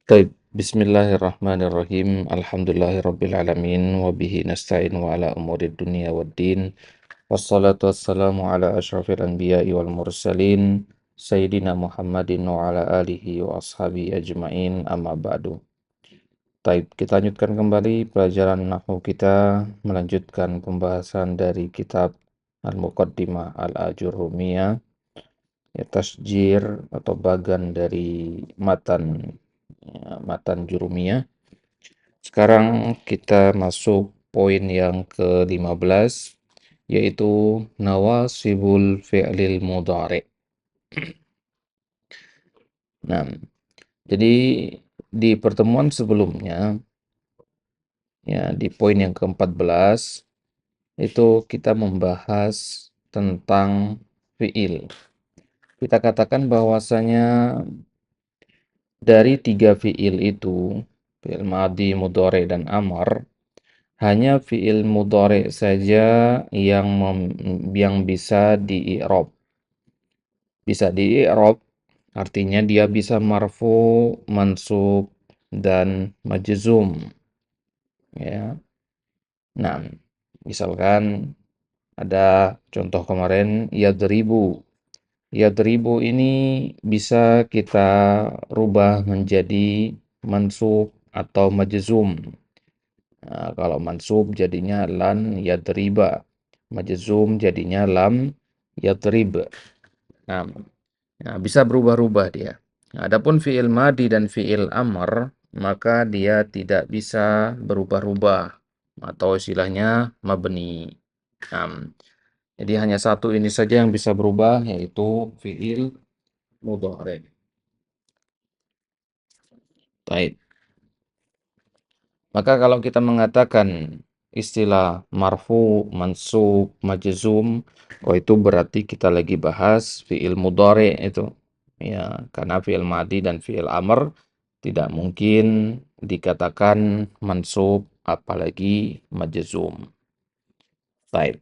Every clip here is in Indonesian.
Baik, bismillahirrahmanirrahim. Alhamdulillahirabbil alamin wa bihi nasta'in wa ala umuri dunya waddin. Wassalatu wassalamu ala asyrafil anbiya'i wal mursalin sayyidina Muhammadin wa ala alihi wa ashabihi ajmain amma ba'du. Baik, kita lanjutkan kembali pelajaran nahwu kita, melanjutkan pembahasan dari kitab Al-Muqaddimah Al-Ajurrumiyah, ya, tasjir atau bagan dari matan, ya, matan Jurumiyah. Sekarang kita masuk poin yang ke-15, yaitu nawasibul fi'lil mudhari'. Nah, jadi di pertemuan sebelumnya, ya di poin yang ke-14, itu kita membahas tentang fi'il. Kita katakan bahwasanya dari 3 fi'il itu, fi'il madhi, mudhari', dan amar, hanya fi'il mudhari' saja yang bisa di-i'rab. Bisa di-i'rab artinya dia bisa marfu, mansub, dan majzum, ya. Nah, misalkan ada contoh kemarin yadribu. Yadribu ini bisa kita rubah menjadi mansub atau majzum. Nah, kalau mansub jadinya lan yadriba. Majzum jadinya lam yadrib. Nah, bisa berubah-ubah dia. Nah, adapun fi'il madi dan fi'il amr, maka dia tidak bisa berubah-ubah atau istilahnya mabni. Nah, jadi hanya satu ini saja yang bisa berubah, yaitu fi'il mudhari'. Baik. Maka kalau kita mengatakan istilah marfu, mansub, majzum, oh itu berarti kita lagi bahas fi'il mudhari itu. Ya, karena fi'il madi dan fi'il amr tidak mungkin dikatakan mansub apalagi majzum. Baik.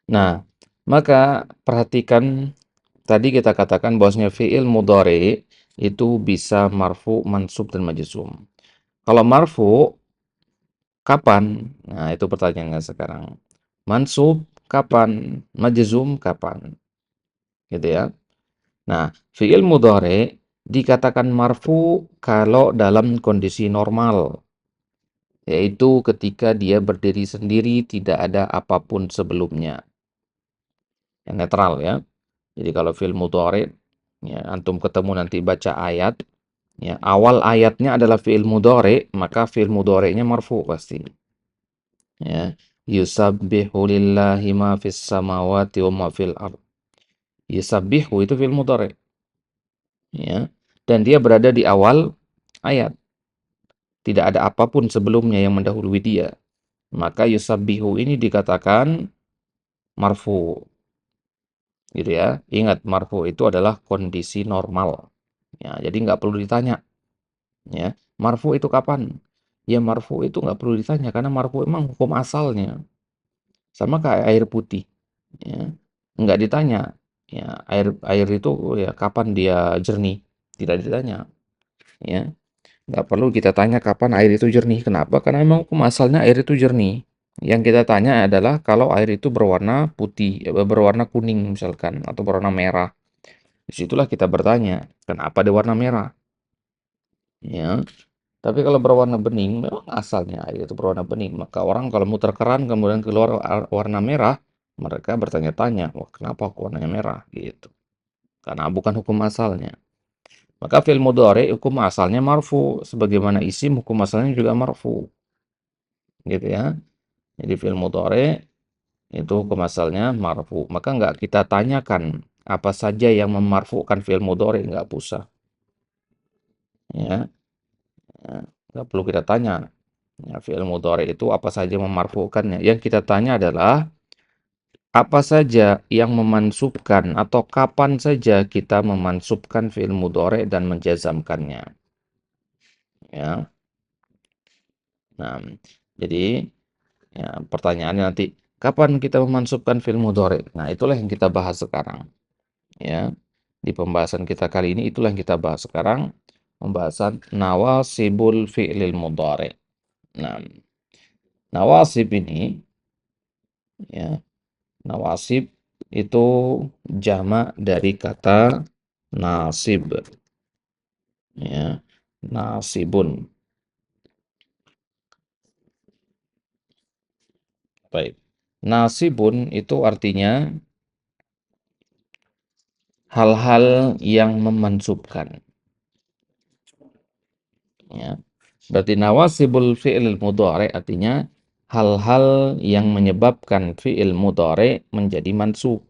Nah, maka perhatikan tadi kita katakan bahwasanya fi'il mudhari itu bisa marfu, mansub, dan majzum. Kalau marfu kapan? Nah, itu pertanyaannya sekarang. Mansub kapan? Majzum kapan? Gitu ya. Nah, fi'il mudhari dikatakan marfu kalau dalam kondisi normal, yaitu ketika dia berdiri sendiri, tidak ada apapun sebelumnya. Yang netral ya. Jadi kalau fi'il mudhari, ya, antum ketemu nanti baca ayat, ya, awal ayatnya adalah fi'il mudhari, maka fi'il mudhari'nya marfu pasti. Ya, yusabbihu lillahi ma fis samawati wa ma fil ard. Yusabbihu itu fi'il mudhari, ya. Dan dia berada di awal ayat. Tidak ada apapun sebelumnya yang mendahului dia. Maka yusabbihu ini dikatakan marfu. Gitu ya. Ingat, marfu itu adalah kondisi normal. Ya, jadi nggak perlu ditanya. Ya, marfu itu kapan? Ya, marfu itu nggak perlu ditanya karena marfu emang hukum asalnya. Sama kayak air putih. Ya, nggak ditanya. Ya, air itu ya kapan dia jernih? Tidak ditanya. Ya, nggak perlu kita tanya kapan air itu jernih. Kenapa? Karena memang hukum asalnya air itu jernih. Yang kita tanya adalah kalau air itu berwarna putih, berwarna kuning misalkan, atau berwarna merah. Disitulah kita bertanya, kenapa dia warna merah? Ya, tapi kalau berwarna bening, memang asalnya air itu berwarna bening. Maka orang kalau muter keran kemudian keluar warna merah, mereka bertanya-tanya, wah kenapa kok warnanya merah? Gitu. Karena bukan hukum asalnya. Maka fi'il mudhari hukum asalnya marfu, sebagaimana isim hukum asalnya juga marfu. Gitu ya. Jadi fi'il mudhari itu hukum asalnya marfu. Maka nggak kita tanyakan apa saja yang memarfukan fi'il mudhari, nggak usah. Ya. Ya, nggak perlu kita tanya. Ya, fi'il mudhari itu apa saja memarfukannya. Yang kita tanya adalah apa saja yang memansubkan atau kapan saja kita memansubkan fi'il mudhari dan menjazamkannya. Ya. Nah, jadi ya, pertanyaannya nanti kapan kita memansubkan fi'il mudhari? Nah, itulah yang kita bahas sekarang. Ya. Di pembahasan kita kali ini itulah yang kita bahas sekarang. pembahasan nawasibul fi'lil mudhari. Nah, nawasib ini, ya, nawasib itu jamak dari kata nasib, ya, nasibun. Baik. Nasibun itu artinya hal-hal yang memansubkan, ya. Berarti nawasibul fi'il mudhari artinya hal-hal yang menyebabkan fi'il mudhari menjadi mansub,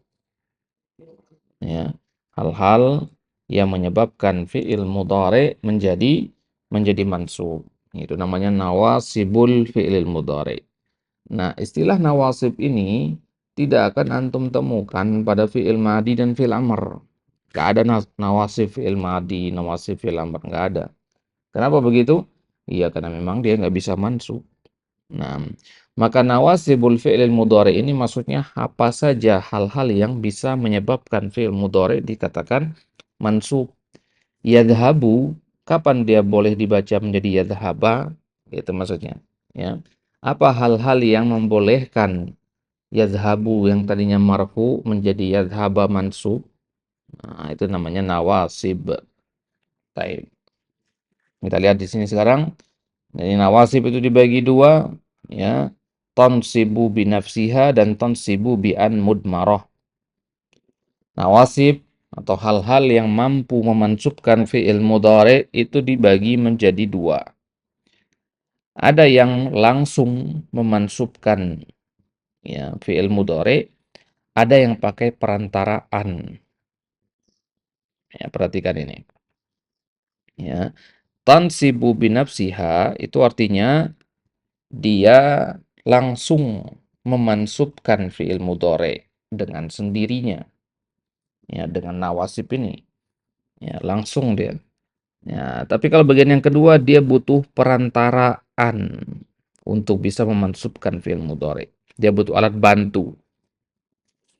ya. Hal-hal yang menyebabkan fi'il mudhari menjadi mansub. Itu namanya nawasibul fi'il mudhari. Nah, istilah nawasib ini tidak akan antum temukan pada fi'il madi dan fi'il amr. Nggak ada nawasib fi'il madi, nawasib fi'il amr, nggak ada. Kenapa begitu? Iya, karena memang dia nggak bisa mansub. Nah, maka nawasibul fi'il mudhari ini maksudnya apa saja hal-hal yang bisa menyebabkan fi'il mudhari dikatakan mansub. Yadhabu, kapan dia boleh dibaca menjadi yadhaba? Itu maksudnya. Ya. Apa hal-hal yang membolehkan yadhabu yang tadinya marfu menjadi yadhaba mansub? Nah, itu namanya nawasib. Baik. Kita lihat di sini sekarang. Jadi nawasib itu dibagi dua, ya. Tansibu binafsiha dan tansibu bi an mudmarah. Nawasib atau hal-hal yang mampu memansubkan fi'il mudhari itu dibagi menjadi dua. Ada yang langsung memansubkan, ya, fi'il mudhari, ada yang pakai perantaraan. Ya, perhatikan ini. Ya, tansibu binafsiha itu artinya dia langsung memansubkan fi'il mudhari dengan sendirinya, ya, dengan nawasib ini, ya, langsung dia. Ya, tapi kalau bagian yang kedua dia butuh perantaraan untuk bisa memansubkan fi'il mudhari. Dia butuh alat bantu,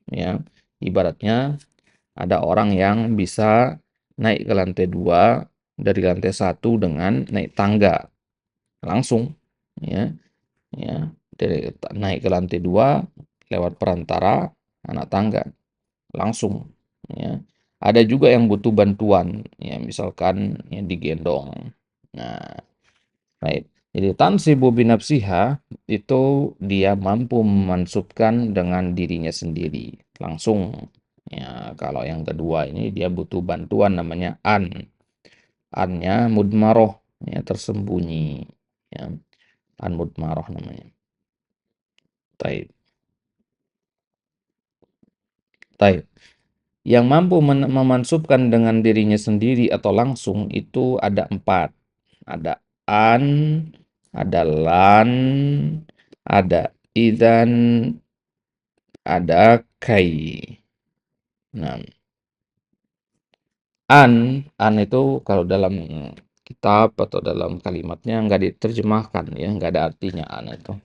ya. Ibaratnya ada orang yang bisa naik ke lantai 2 dari lantai 1 dengan naik tangga langsung, ya. Ya, naik ke lantai 2 lewat perantara anak tangga langsung, ya. Ada juga yang butuh bantuan, ya, misalkan yang digendong. Nah, baik. Jadi tansibu binafsiha itu dia mampu memansubkan dengan dirinya sendiri langsung. Ya, kalau yang kedua ini dia butuh bantuan namanya an. Annya mudmaroh, ya, tersembunyi. Ya, an mudmaroh namanya. Taib. Taib. Yang mampu memansubkan dengan dirinya sendiri atau langsung itu ada 4. Ada an, ada lan, ada idan, ada kai. Nah, an itu kalau dalam kitab atau dalam kalimatnya nggak diterjemahkan, ya, nggak ada artinya an itu.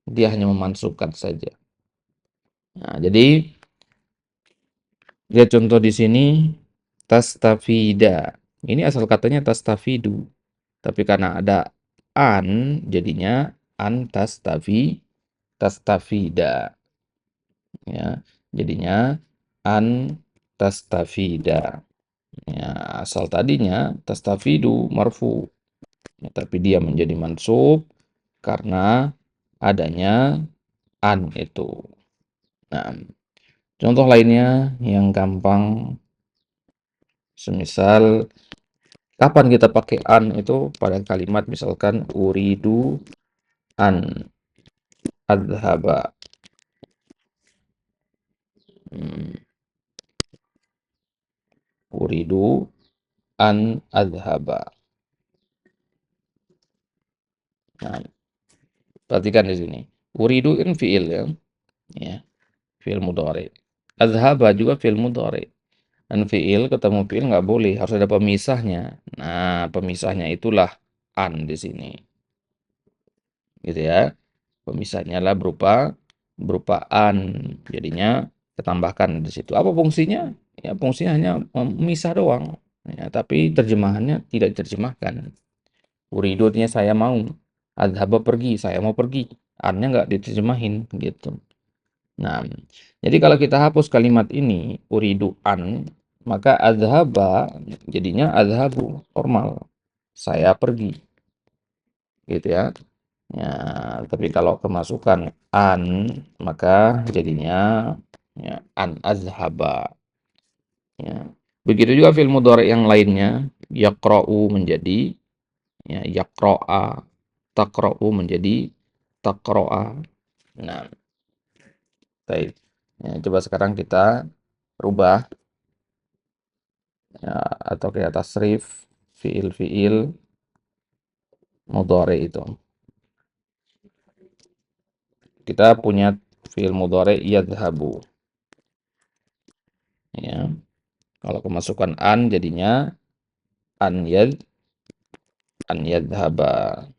Dia hanya memansubkan saja. Nah, jadi lihat contoh di sini, tastafida. Ini asal katanya tastafidu. Tapi karena ada an, jadinya an tastafida. Ya, jadinya an tastafida. Ya, asal tadinya tastafidu marfu. Ya, tapi dia menjadi mansub karena adanya an itu. Nah, contoh lainnya yang gampang, semisal kapan kita pakai an itu pada kalimat misalkan uridu an adhaba. Hmm, uridu an adhaba. Nah, perhatikan di sini. Uridu kan fiil, ya. Ya, fiil mudhari. Adhaba juga fiil mudhari. Dan fiil ketemu fiil nggak boleh, harus ada pemisahnya. Nah, pemisahnya itulah an di sini. Gitu ya. Pemisahnya lah berupa berupa an. Jadinya kita tambahkan di situ. Apa fungsinya? Ya, fungsinya hanya memisah doang. Ya, tapi terjemahannya tidak diterjemahkan. Uridunya saya mau, adhaba pergi, saya mau pergi. Annya nggak diterjemahin gitu. Nah, jadi kalau kita hapus kalimat ini, uridu an, maka adhaba jadinya adhabu, formal. Saya pergi, gitu ya. Ya, tapi kalau kemasukan an, maka jadinya ya, an azhaba. Ya. Begitu juga fi'il mudhari yang lainnya, yaqra'u menjadi ya, yaqra'a, taqra'u menjadi taqra'a. Nah, baik. Ya, coba sekarang kita rubah ya, atau kita tasrif fiil-fiil mudhari itu. Kita punya fiil mudhari yadhhabu ya. Kalau kemasukan an jadinya an yad an yadhhaba.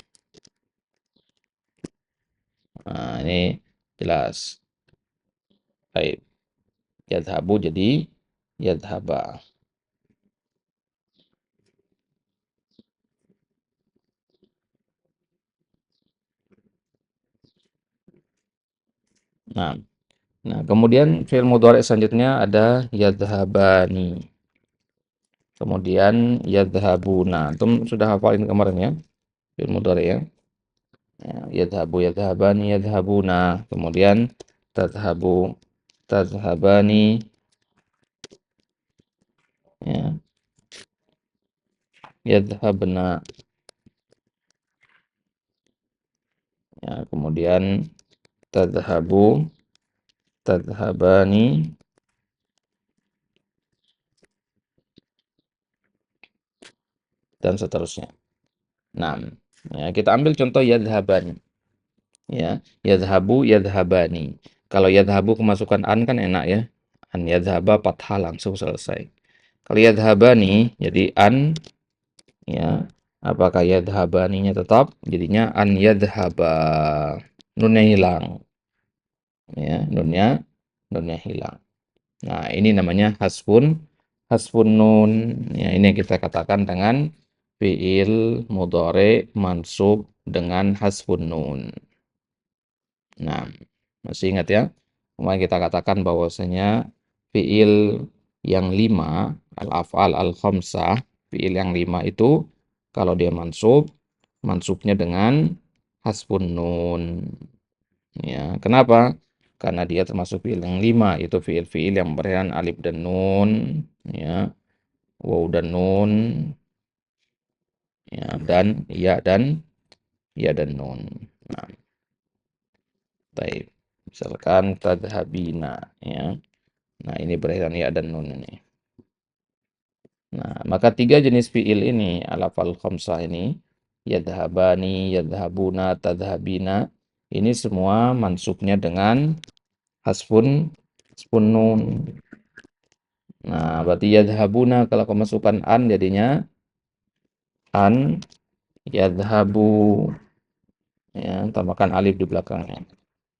Nah, ini jelas. Baik, yadhhabu jadi yadhhaba. Nah, nah kemudian fiil mudhari selanjutnya ada yadhhabani. Kemudian yadhhabuna. Antum sudah hafalin kemarin ya? Fiil mudhari ya. Ya, yadhhabu, yadhhabani, yadhhabuna. Kemudian tadhhabu, tadhhabani. Ya, yadhhabna. Ya, kemudian tadhhabu, tadhhabani, dan seterusnya. Nah, ya, kita ambil contoh yadhhabani. Ya, yadhhabu, yadhhabani. Kalau yadhhabu kemasukan an kan enak ya. An yadhhaba fathah langsung selesai. Kalau yadhhabani jadi an ya. Apakah yadhhabaninya tetap? Jadinya an yadhhaba. Nunnya hilang ya, nunnya hilang. Nah, ini namanya hasfun nun. Ya, ini yang kita katakan dengan fiil mudhari mansub dengan hasfun nun. Nah, masih ingat ya? Kemarin kita katakan bahwasanya fiil yang 5 al-af'al al-khamsah, fiil yang 5 itu kalau dia mansub, mansubnya dengan hasbun nun. Ya, kenapa? Karena dia termasuk fiil yang 5, itu fiil-fiil yang berian alif dan nun, ya, waw dan nun, ya, dan ya dan nun. Nah, baik. Misalkan tadhabina, ya. Nah, ini berian ya dan nun ini. Nah, maka tiga jenis fiil ini, al-af'al khamsah ini, yadhabani, yadhabuna, tadhabina, ini semua mansubnya dengan hasfun hasfun nun. Nah, berarti yadhabuna kalau kemasukan an jadinya an yadhabu, ya, tambahkan alif di belakangnya.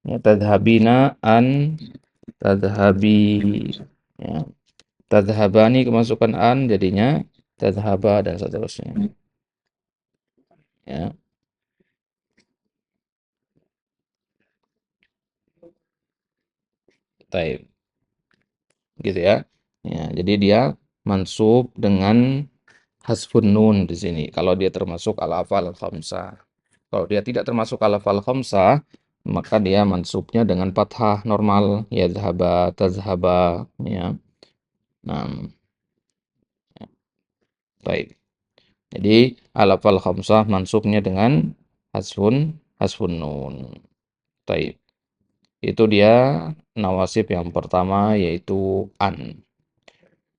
Ya, tadhabina an tadhabi, ya. Tadhabani kemasukan an jadinya tadhaba dan seterusnya. Ya, taib. Gitu ya. Ya, jadi dia mansub dengan hasfun nun di sini kalau dia termasuk al-af'al khamsah. Kalau dia tidak termasuk al-af'al khamsah, maka dia mansubnya dengan fathah normal, yadhhaba, tazhaba, ya. Nah, baik. Jadi al-af'al khamsah mansubnya dengan hasfun nun. Baik. Itu dia nawasib yang pertama yaitu an.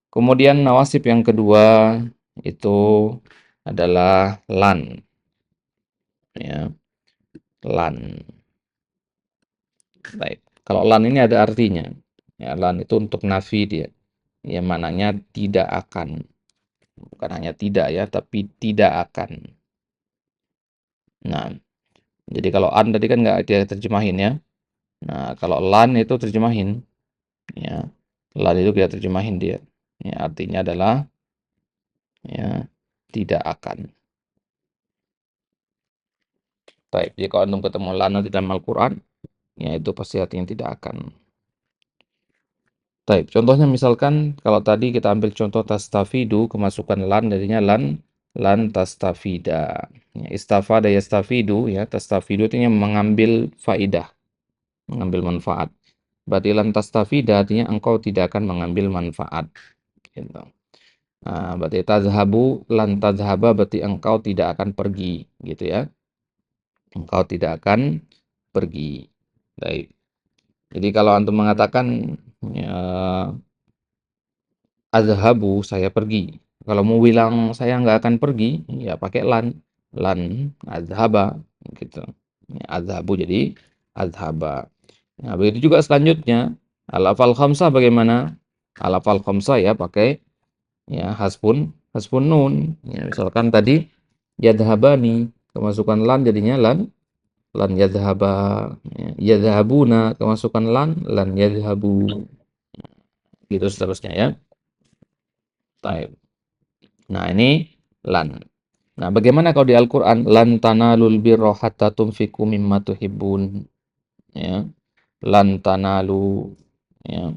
Kemudian nawasib yang kedua itu adalah lan, ya, lan. Baik. Kalau lan ini ada artinya. Ya, lan itu untuk nafi dia. Ya, maknanya tidak akan. Bukan hanya tidak ya, tapi tidak akan. Nah, jadi kalau an tadi kan nggak dia terjemahin ya. Nah, kalau lan itu terjemahin. Ya, lan itu kita terjemahin dia. Ya, artinya adalah ya, tidak akan. Baik, jika antum ketemu lan nanti dalam Al-Quran, ya itu pasti artinya tidak akan. Baik, contohnya misalkan kalau tadi kita ambil contoh tastafidu, kemasukan lan jadinya lan tastafida. Ya, istafada yastafidu, ya tastafidu artinya mengambil faidah, mengambil manfaat. Berarti lan tastafida artinya engkau tidak akan mengambil manfaat. Gitu. Nah, berarti tazhabu lan tazhaba berarti engkau tidak akan pergi, gitu ya. Engkau tidak akan pergi. Baik. Jadi kalau antum mengatakan ya, azhabu saya pergi. Kalau mau bilang saya nggak akan pergi, ya pakai lan azhaba gitu. Ya, azhabu jadi azhaba. Nah, begitu juga selanjutnya al-afal khamsah bagaimana? Al-afal khamsah ya pakai ya hasbun nun. Ya, misalkan tadi yadhabani kemasukan lan jadinya lan yadhhaba, ya, yadhhabuna kemasukan lan yadhhabu, gitu seterusnya ya. Taib. Nah, ini lan. Nah, bagaimana kalau di Al-Qur'an lan tanalul birra hatta tunfiqu mimma tuhibbun, ya. Lan tanalu, ya.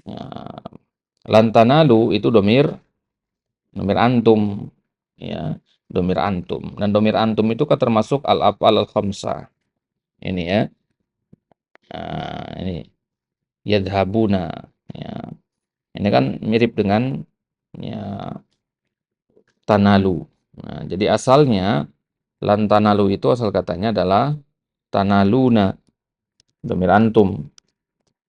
Ya, lan tanalu itu domir antum, ya. Domir antum. Dan domir antum itu kan termasuk al-af'al al-khamsah. Ini ya. Nah, ini yadhabuna, ya. Ini kan mirip dengan ya tanalu. Nah, jadi asalnya lan tanalu itu asal katanya adalah tanaluna, domir antum,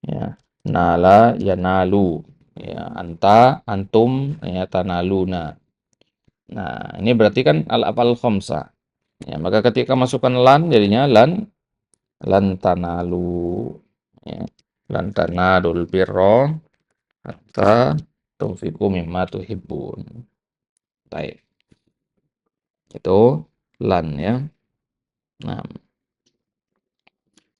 ya. Nala yanalu, ya. Anta, antum, ya tanaluna. Nah, ini berarti kan al-afal khamsah. Ya, maka ketika masukkan lan jadinya lan tanalu, ya. Lan tanalul birra hatta tunfiqu mimma tuhibbun. Baik. Itu lan ya. Nah,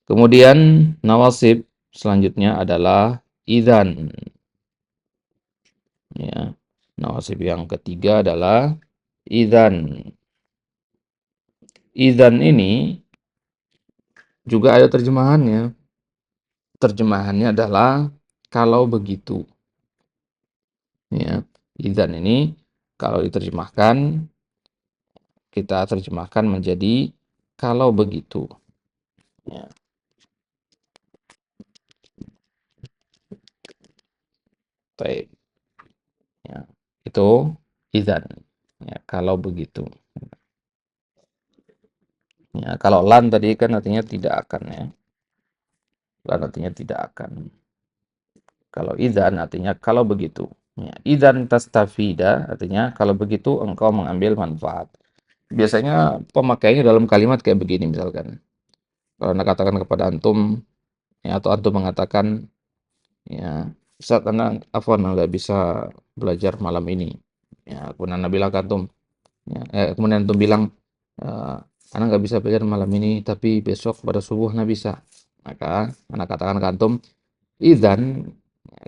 kemudian nawasib selanjutnya adalah idzan, ya. Nawasib yang ketiga adalah idzan. Idzan ini juga ada terjemahannya. Terjemahannya adalah kalau begitu, ya. Idzan ini kalau diterjemahkan, kita terjemahkan menjadi kalau begitu, ya. Baik, ya. Itu idzan, ya, kalau begitu. Ya, kalau lan tadi kan artinya tidak akan, ya. Lan artinya tidak akan. Kalau idzan artinya kalau begitu. Ya, idzan tastafida artinya kalau begitu engkau mengambil manfaat. Biasanya pemakaiannya dalam kalimat kayak begini misalkan. Kalau Anda katakan kepada antum, ya, atau antum mengatakan, ya, Ustaz, Afwan, nggak bisa belajar malam ini. Ya, kemudian Anda bilang ke antum, ya, kemudian antum bilang, eh, Anda nggak bisa belajar malam ini, tapi besok pada subuh Anda bisa. Maka Anda katakan ke antum, idzan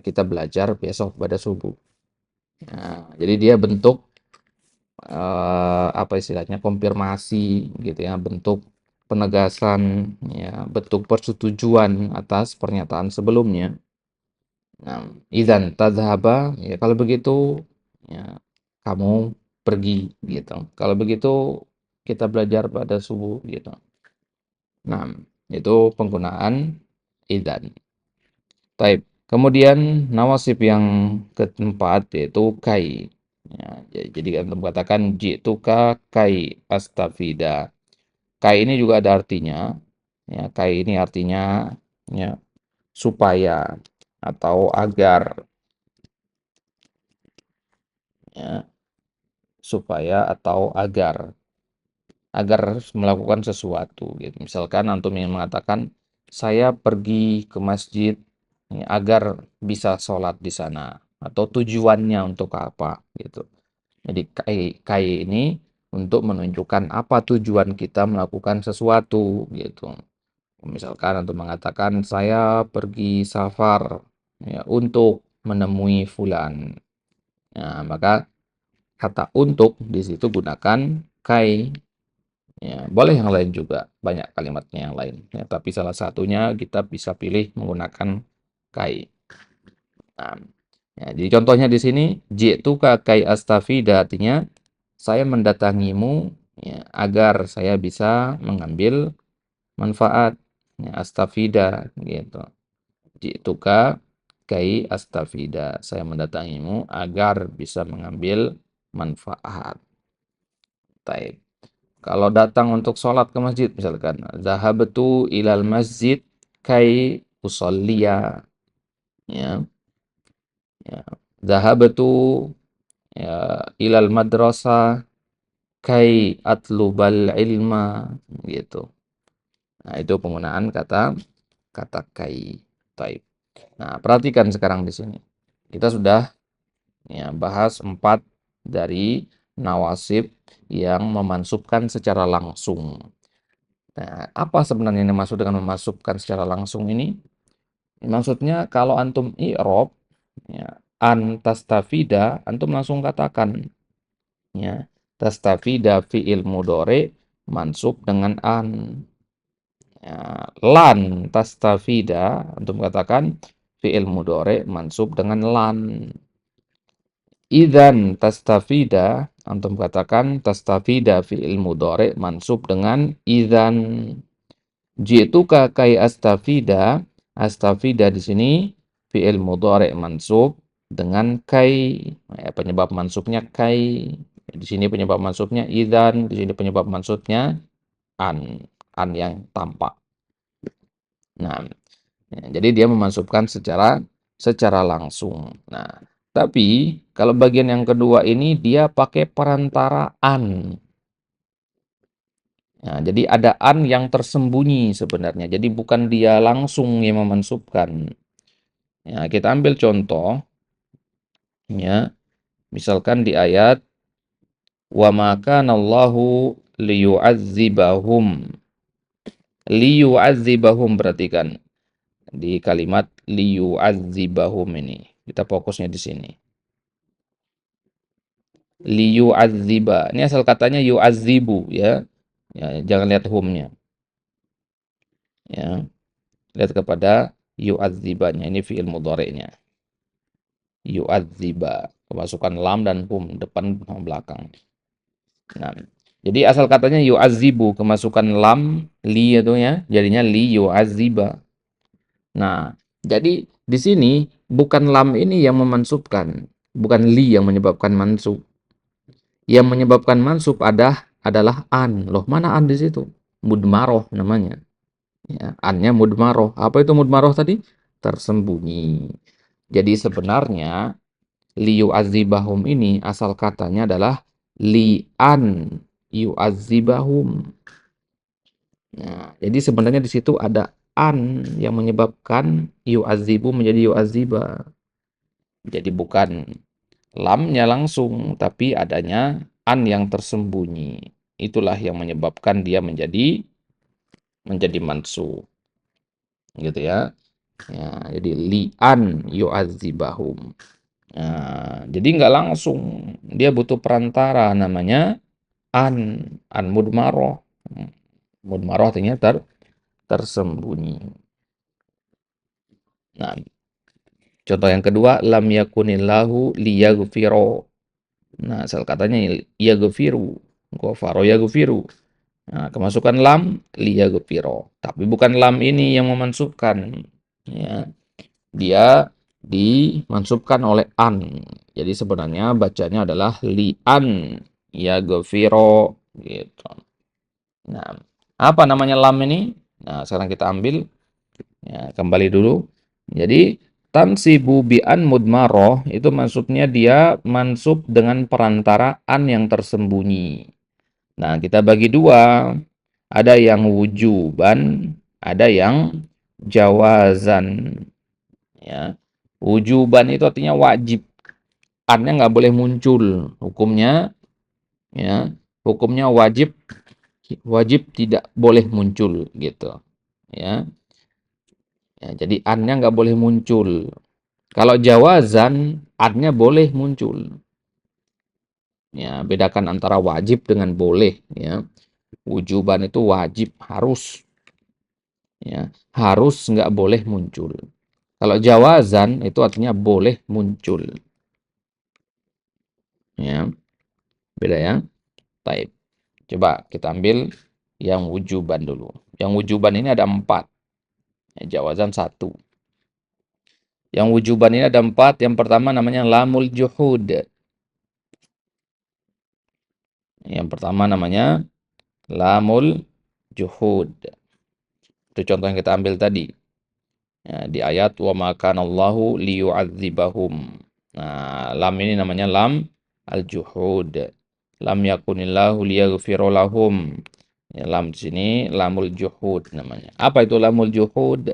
kita belajar besok pada subuh. Nah, jadi dia bentuk apa istilahnya konfirmasi gitu ya, bentuk penegasan, ya, bentuk persetujuan atas pernyataan sebelumnya. Nah, idzan tadhhaba, ya kalau begitu ya kamu pergi gitu. Kalau begitu kita belajar pada subuh gitu. Nah, itu penggunaan idzan. Taib. Kemudian nawasib yang keempat yaitu kai. Ya, jadi antum katakan ji'tuka kai astafida. Kai ini juga ada artinya. Ya, kai ini artinya ya supaya atau agar, ya, supaya atau agar melakukan sesuatu gitu. Misalkan antum ingin mengatakan saya pergi ke masjid, ya, agar bisa sholat di sana atau tujuannya untuk apa gitu. Jadi kai ini untuk menunjukkan apa tujuan kita melakukan sesuatu gitu. Misalkan untuk mengatakan saya pergi safar, ya, untuk menemui fulan. Nah, maka kata untuk di situ gunakan kai. Ya, boleh yang lain juga, banyak kalimatnya yang lain. Ya, tapi salah satunya kita bisa pilih menggunakan kai. Nah, ya, jadi contohnya di sini, ji'tuka kai astafida, artinya saya mendatangimu ya, agar saya bisa mengambil manfaat. Ya, astafida gitu. Ji'tuka kai astafida, saya mendatangimu agar bisa mengambil manfaat. Taib. Kalau datang untuk sholat ke masjid misalkan, zahabtu ilal masjid kai usolliya, ya, ya. Zahabtu ya ilal madrasah kai atlubal ilma, gitu. Nah, itu penggunaan kata kata kai. Taib. Nah, perhatikan sekarang di sini. Kita sudah ya bahas 4 dari nawasib yang memansubkan secara langsung. Nah, apa sebenarnya yang dimaksud dengan memasukkan secara langsung ini? Maksudnya kalau antum i'rab ya, an tastafida, antum langsung katakan ya, tastafida fi'il mudhari mansub dengan an. Ya, lan tastafida, antum katakan fi'il mudhari mansub dengan lan. Idzan tastafida, antum katakan tastafida fi'il mudhari mansub dengan idzan. Ji'tuka kai astafida. Astafida di sini fi'il mudhari' mansub dengan kai. Ya, penyebab mansubnya kai. Di sini penyebab mansubnya idzan, di sini penyebab mansubnya an. An yang tampak. Nah, ya, jadi dia memansubkan secara langsung. Nah, tapi kalau bagian yang kedua ini dia pakai perantaraan. Nah, jadi ada an yang tersembunyi sebenarnya. Jadi bukan dia langsung yang memansubkan. Ya, kita ambil contoh ya. Misalkan di ayat wa ma kana Allahu liyu'adzibahum. Liyu'adzibahum, perhatikan di kalimat liyu'adzibahum ini. Kita fokusnya di sini. Liyu'adziba. Ini asal katanya yu'adzibu ya. Ya, jangan lihat humnya. Ya, lihat kepada yu'adzibanya. Ini fi'il mudhari'nya. Yu'adziba. Kemasukan lam dan hum, depan belakang. Nah, jadi asal katanya yu'adzibu, kemasukan lam, li itu ya, jadinya li yu'adziba. Nah, jadi di sini bukan lam ini yang memansubkan, bukan li yang menyebabkan mansub. Yang menyebabkan mansub adalah an. Loh, mana an di situ? Mudmaroh namanya. Ya, annya mudmaroh. Apa itu mudmaroh tadi? Tersembunyi. Jadi sebenarnya liyu'adzibahum ini asal katanya adalah li'an yu'adzibahum. Nah, jadi sebenarnya di situ ada an yang menyebabkan yu'adzibu menjadi yu'adziba. Jadi bukan lamnya langsung, tapi adanya an yang tersembunyi. Itulah yang menyebabkan dia menjadi mansub. Gitu ya. Ya, jadi li'an yu'adzibahum. Nah, jadi nggak langsung, dia butuh perantara namanya an mudmaroh. Mudmaroh artinya tersembunyi. Nah, contoh yang kedua, lam yakunillahu liyaghfiro. Nah, asal katanya yaghfiru, ghafaro yaghfiru. Nah, kemasukan lam liyaghfiro, tapi bukan lam ini yang memansubkan. Ya, dia dimansubkan oleh an. Jadi sebenarnya bacanya adalah li'an yaghfiro gitu. Nah, apa namanya lam ini? Nah, sekarang kita ambil ya, kembali dulu. Jadi tansibu bi'an mudmaroh itu maksudnya dia mansub dengan perantaraan yang tersembunyi. Nah, kita bagi dua. Ada yang wujuban, ada yang jawazan. Ya. Wujuban itu artinya wajib. Annya nggak boleh muncul. Hukumnya ya, hukumnya wajib wajib tidak boleh muncul gitu. Ya. Ya, jadi an-nya nggak boleh muncul. Kalau jawazan, an-nya boleh muncul. Ya, bedakan antara wajib dengan boleh, ya. Wujuban itu wajib, harus, ya. Harus nggak boleh muncul. Kalau jawazan itu artinya boleh muncul, ya. Beda ya. Baik. Coba kita ambil yang wujuban dulu. Yang wujuban ini ada 4. Ya, jawazan 1. Yang wujuban ini ada 4. Yang pertama namanya lamul juhud. Yang pertama namanya lamul juhud. Itu contoh yang kita ambil tadi. Ya, di ayat wa ma kanallahu liyu'adzibahum. Nah, lam ini namanya lam al-juhud. Lam yakunillahu liyaghfira lahum. Ya, lam di sini lamul juhud namanya. Apa itu lamul juhud?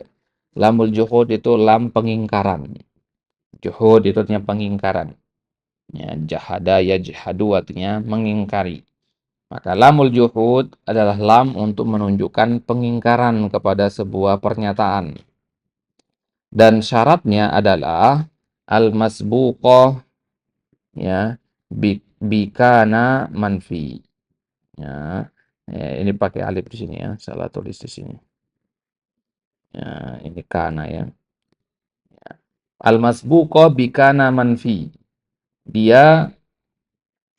Lamul juhud itu lam pengingkaran. Juhud itu artinya pengingkaran. Ya, jahada yajhadu artinya mengingkari. Maka lamul juhud adalah lam untuk menunjukkan pengingkaran kepada sebuah pernyataan. Dan syaratnya adalah al-masbuqah, ya, bikana manfi. Ya, ya, ini pakai alif di sini ya, salah tulis di sini. Ya, ini kana ya. Al-masbuqah bikana manfi. Dia,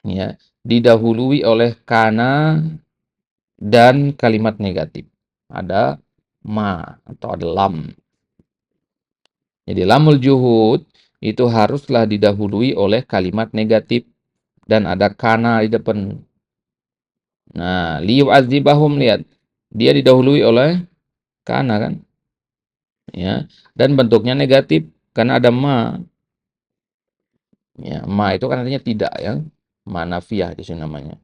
ya, didahului oleh kana dan kalimat negatif. Ada ma atau ada lam. Jadi lamul juhud itu haruslah didahului oleh kalimat negatif dan ada kana di depan. Nah, liyu'adzibahum, lihat. Dia didahului oleh kana kan? Ya. Dan bentuknya negatif karena ada ma. Ya, ma itu kan artinya tidak ya. Ma nafiyah di sini namanya.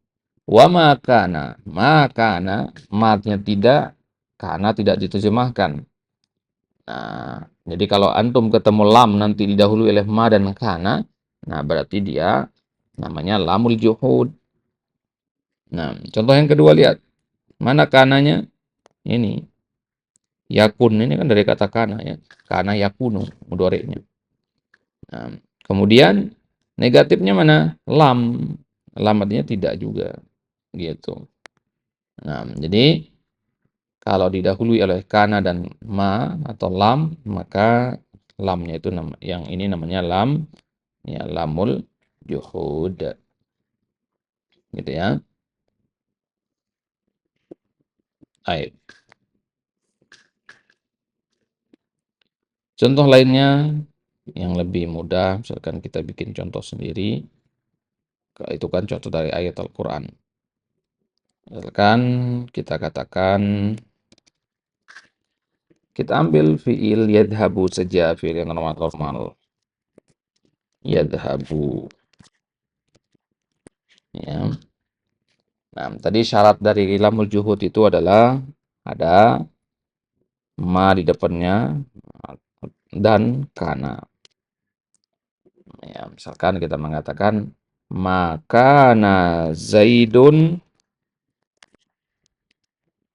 Wa ma kana, ma-nya tidak, kana tidak diterjemahkan. Nah, jadi kalau antum ketemu lam nanti didahului oleh ma dan kana, nah berarti dia namanya lamul juhud. Nah, contoh yang kedua, lihat. Mana kananya? Ini. Yakun ini kan dari kata kana ya. Kana yakunu mudhari'nya. Nah, kemudian negatifnya mana? Lam. Lam artinya tidak juga. Gitu. Nah, jadi kalau didahului oleh kana dan ma atau lam, maka lamnya itu yang ini namanya lam, ya, lamul juhud. Gitu ya. Baik. Contoh lainnya yang lebih mudah, misalkan kita bikin contoh sendiri. Itu kan contoh dari ayat Al-Quran. Misalkan kita katakan, kita ambil fi'il yadhabu saja, fi'il yang normal. Yadhabu. Ya. Nah, tadi syarat dari lamul juhud itu adalah ada ma di depannya dan kana. Ya, misalkan kita mengatakan makana Zaidun.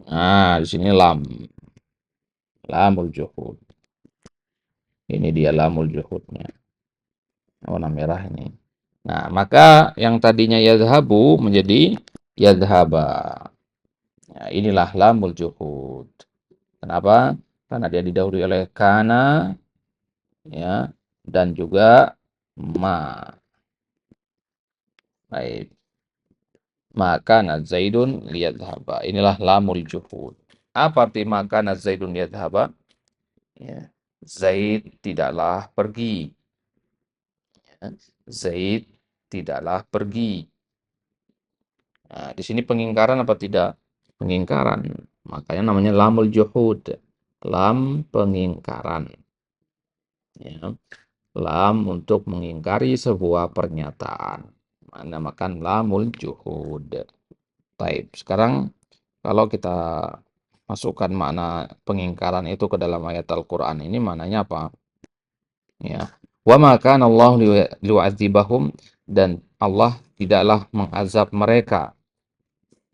Nah, di sini lamul juhud. Ini dia lamul juhudnya. Warna merah ini. Nah, maka yang tadinya yadhabu menjadi yadhaba. Ya, inilah lamul juhud. Kenapa? Karena dia didahului oleh kana, ya, dan juga ma. Baik. Maka Zaidun liyadhaba. Inilah lamul juhud. Apa arti maka Zaidun liyadhaba? Ya. Zaid tidaklah pergi. Ya. Zaid tidaklah pergi. Nah, di sini pengingkaran apa tidak? Pengingkaran. Makanya namanya lamul juhud. Lam pengingkaran. Ya. Lam untuk mengingkari sebuah pernyataan. Namakan lamul juhud. Baik, sekarang kalau kita masukkan makna pengingkaran itu ke dalam ayat Al-Quran ini, maknanya apa? Ya. Wa ma kana Allah liyu'adzibahum, dan Allah tidaklah mengazab mereka.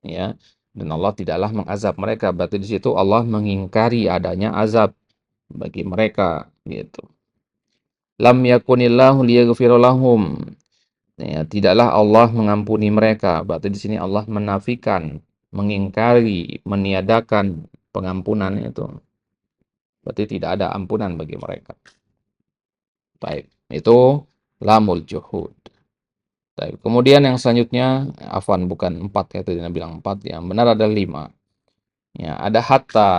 Ya. Dan Allah tidaklah mengazab mereka. Berarti di situ Allah mengingkari adanya azab bagi mereka, gitu. Lam yakunillahu liyaghfira lahum. Ya, tidaklah Allah mengampuni mereka. Berarti di sini Allah menafikan, mengingkari, meniadakan pengampunan itu. Berarti tidak ada ampunan bagi mereka. Baik, itu lamul juhud. Baik, kemudian yang selanjutnya, afwan bukan 4 ya, tadi Nabi bilang 4, yang benar ada 5. Ya, ada hatta.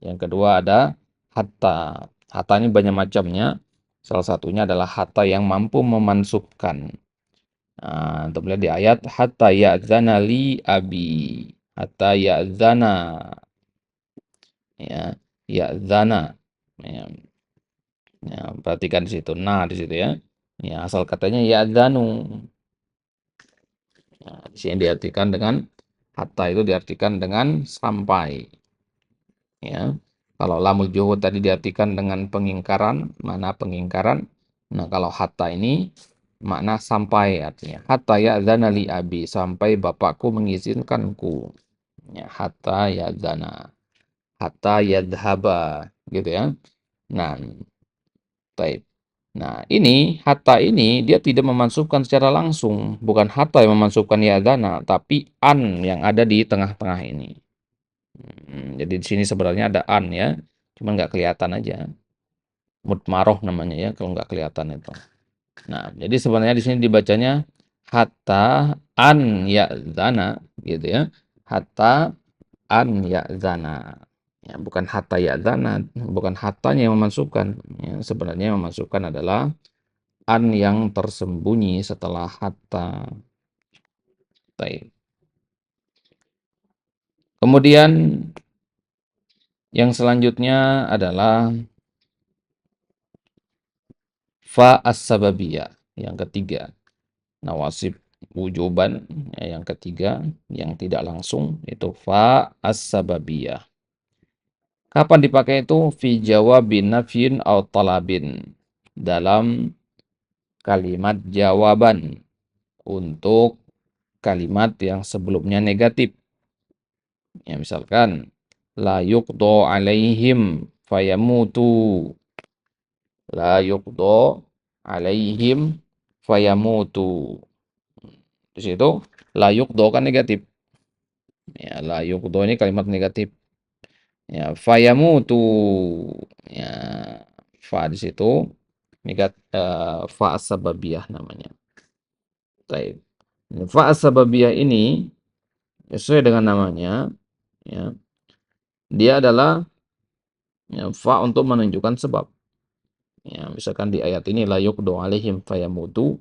Yang kedua ada hatta. Hatta ini banyak macamnya. Salah satunya adalah hatta yang mampu memansubkan. Nah, untuk melihat di ayat hatta ya'zana li abi. Hatta ya'zana, ya. Ya'zana. Ya, ya, perhatikan di situ. Nah, di situ ya. Ya, asal katanya ya'zanu. Nah, di sini diartikan dengan hatta itu diartikan dengan sampai. Ya, kalau lamul juhud tadi diartikan dengan pengingkaran, mana pengingkaran. Nah, kalau hatta ini makna sampai artinya. Hatta ya'zana li abi, sampai bapakku mengizinkanku. Ya, hatta ya'zana, hatta yadhhaba, gitu ya. Nah, taib. Nah, ini hatta ini dia tidak memansubkan secara langsung, bukan hatta yang memansubkan ya'zana, tapi an yang ada di tengah-tengah ini. Jadi di sini sebenarnya ada an ya, cuman nggak kelihatan aja. Mudmaroh namanya ya, kalau nggak kelihatan itu. Nah, jadi sebenarnya di sini dibacanya hatta an ya'zana gitu ya. Hatta an ya'zana. Ya, bukan hatta ya'zana, bukan hatanya yang memasukkan. Ya, sebenarnya yang memasukkan adalah an yang tersembunyi setelah hatta. Baik. Kemudian yang selanjutnya adalah fa as-sababiyah, yang ketiga. Nawasib wujuban, ya, yang ketiga, yang tidak langsung, itu fa as-sababiyah. Kapan dipakai itu? Fi jawabin nafyin atau talabin. Dalam kalimat jawaban. Untuk kalimat yang sebelumnya negatif. Ya, misalkan, la yuqdo alaihim fayamutu. La yuqdo alaihim fayamutu. Di situ la yuqdo kan negatif. Ya, la yuqdo ini kalimat negatif. Ya, fayamutu. Ya, fa di situ fa sababiyah namanya. Baik. Fa sababiyah ini sesuai dengan namanya, ya. Dia adalah, ya, fa untuk menunjukkan sebab. Ya, misalkan di ayat ini la yuqdo alaihim fayamutu.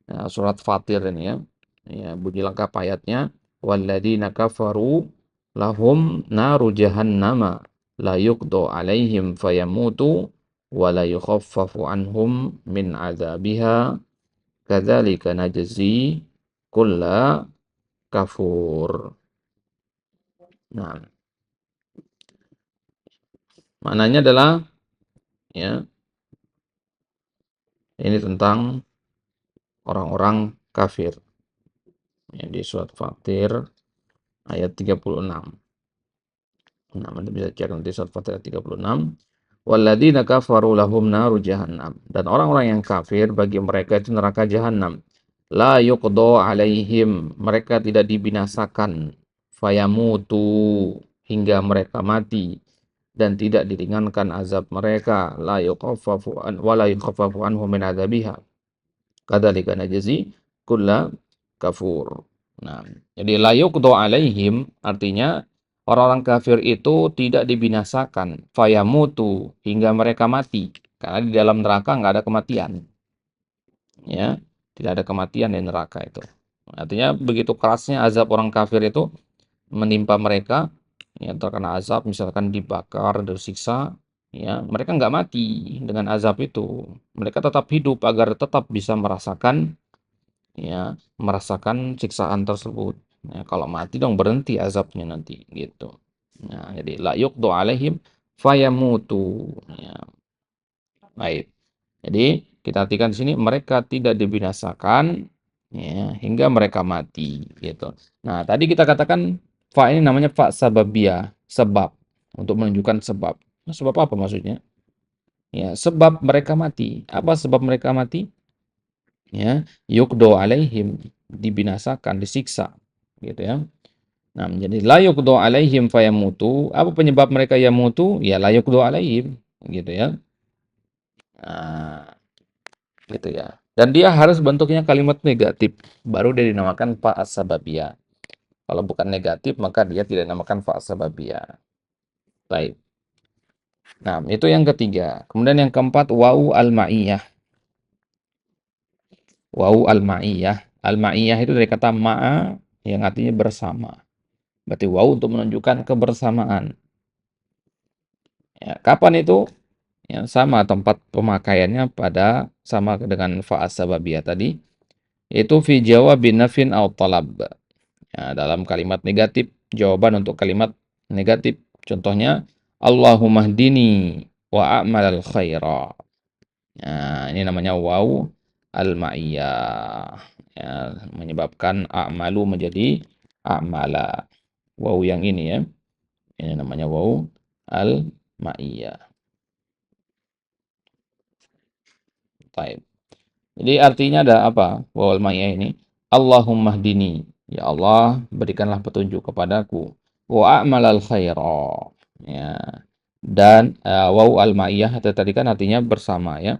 Ya, surat Fatir ini ya. Ya, bunyi lengkap ayatnya walladzina kafaru lahum naru jahannama la yuqdo alaihim fayamutu wa la yukhaffafu anhum min azabiha kadzalika najzi kulla kafur. Nah, maknanya adalah, ya, ini tentang orang-orang kafir. Ya, di surat Fatir ayat 36. Nah, Anda bisa cek nanti surat Fatir ayat 36. Walladzina kafaru lahum naru jahannam. Dan orang-orang yang kafir bagi mereka itu neraka jahannam. La yuqdo alaihim. Mereka tidak dibinasakan. Fayamutu. Hingga mereka mati. Dan tidak diringankan azab mereka. La yukhaffafu anhum min azabiha. Kadzalika najzi kulla kafur. Nah, jadi la yuqdo alaihim artinya orang-orang kafir itu tidak dibinasakan, fayamutu, hingga mereka mati. Karena di dalam neraka nggak ada kematian. Ya, tidak ada kematian di neraka itu. Artinya begitu kerasnya azab orang kafir itu menimpa mereka, ya, terkena azab, misalkan dibakar, disiksa, ya, mereka nggak mati dengan azab itu. Mereka tetap hidup agar tetap bisa merasakan, ya, merasakan siksaan tersebut. Ya, kalau mati dong berhenti azabnya nanti gitu. Nah, jadi la yuqdu alaihim fayamutu. Ya, baik. Jadi kita artikan di sini mereka tidak dibinasakan, ya, hingga mereka mati gitu. Nah, tadi kita katakan fa ini namanya fa sababiyah, sebab, untuk menunjukkan sebab. Nah, sebab apa maksudnya? Ya, sebab mereka mati. Apa sebab mereka mati? ya, yukdo alaihim, dibinasakan, disiksa, gitu ya. Nah, jadi la yukdo alaihim fayamutu, apa penyebab mereka yamutu? Ya la yukdo alaihim, gitu ya. Nah, gitu ya. Dan dia harus bentuknya kalimat negatif, baru dia dinamakan fa as-sababiyah. Kalau bukan negatif, maka dia tidak dinamakan fa as-sababiyah. Baik. Nah, itu yang ketiga. Kemudian yang keempat, wau al-ma'iyah. Wau al-ma'iyah. Al-ma'iyah itu dari kata ma'a yang artinya bersama. Berarti wau untuk menunjukkan kebersamaan. Ya, kapan itu? Ya, sama tempat pemakaiannya pada sama dengan fa as-sababiyah tadi. Itu fi jawabin nafin au talab. Ya, dalam kalimat negatif, jawaban untuk kalimat negatif. Contohnya, Allahumma hdini wa a'malal khaira. Nah, ini namanya waw al-ma'iyah. Ya, menyebabkan a'malu menjadi a'mala. Waw yang ini ya. Ini namanya waw al-ma'iyah. Baik. Jadi artinya ada apa? Waw al-ma'iyah ini. Allahumma hdini. Ya Allah, berikanlah petunjuk kepadaku. Wa a'malal khaira. Ya. Dan waw al-ma'iyah tadi kan artinya bersama ya.